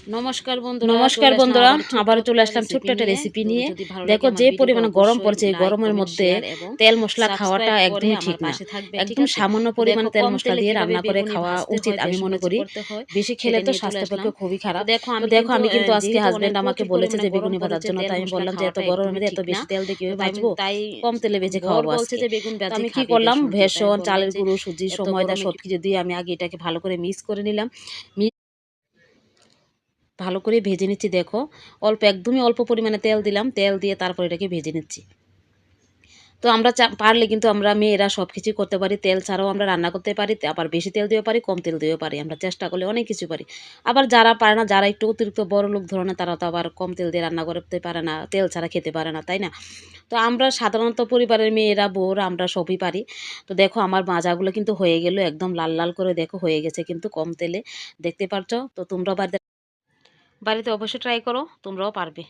নমস্কার বন্ধুরা, আবারও চলে আসলাম ছোট্ট একটা রেসিপি নিয়ে। দেখো যে পরিমাণে গরম পড়ছে, এই গরমের মধ্যে তেল মশলা খাওয়াটা একদমই ঠিক না। একদম সামান্য পরিমাণে তেল মশলা দিয়ে রান্না করে খাওয়া উচিত আমি মনে করি। বেশি খেলে তো স্বাস্থ্যের পক্ষে খুবই খারাপ। তো দেখো আমি কিন্তু আজকে হাজবেন্ড আমাকে বলেছে যে বেগুনি ভাজার জন্য, তাই আমি বললাম যে এত গরমের মধ্যে এত বেশি তেল দিয়ে কিভাবে ভাজবো, কম তেলে ভেজে খাওয়াবো আজকে। তো আমি কি করলাম, বেসন, চালের গুঁড়ো, সুজি, ময়দা সবকিছু দিয়ে আমি আগে এটাকে ভালো করে মিক্স করে নিলাম। ভালো করে ভেজে নিচ্ছি। দেখো একদমই অল্প পরিমাণে তেল দিলাম, তেল দিয়ে তারপর এটাকে ভেজে নিচ্ছি। তো আমরা পারলে কিন্তু আমরা মেয়েরা সব কিছুই করতে পারি, তেল ছাড়াও আমরা রান্না করতে পারি, আবার বেশি তেল দিয়েও পারি, কম তেল দিয়েও পারি। আমরা চেষ্টা করলে অনেক কিছু পারি। আবার যারা পারে না, যারা একটু অতিরিক্ত বড় লোক ধরনের, তারা তো আবার কম তেল দিয়ে রান্না করতে পারে না, তেল ছাড়া খেতে পারে না, তাই না? তো আমরা সাধারণত পরিবারের মেয়েরা, বউরা, আমরা সবই পারি। তো দেখো আমার ভাজাগুলো কিন্তু হয়ে গেল, একদম লাল লাল করে দেখো হয়ে গেছে কিন্তু কম তেলে, দেখতে পারছো। তো তোমরা বাড়িতে অবশ্যই ট্রাই করো, তোমরাও পারবে।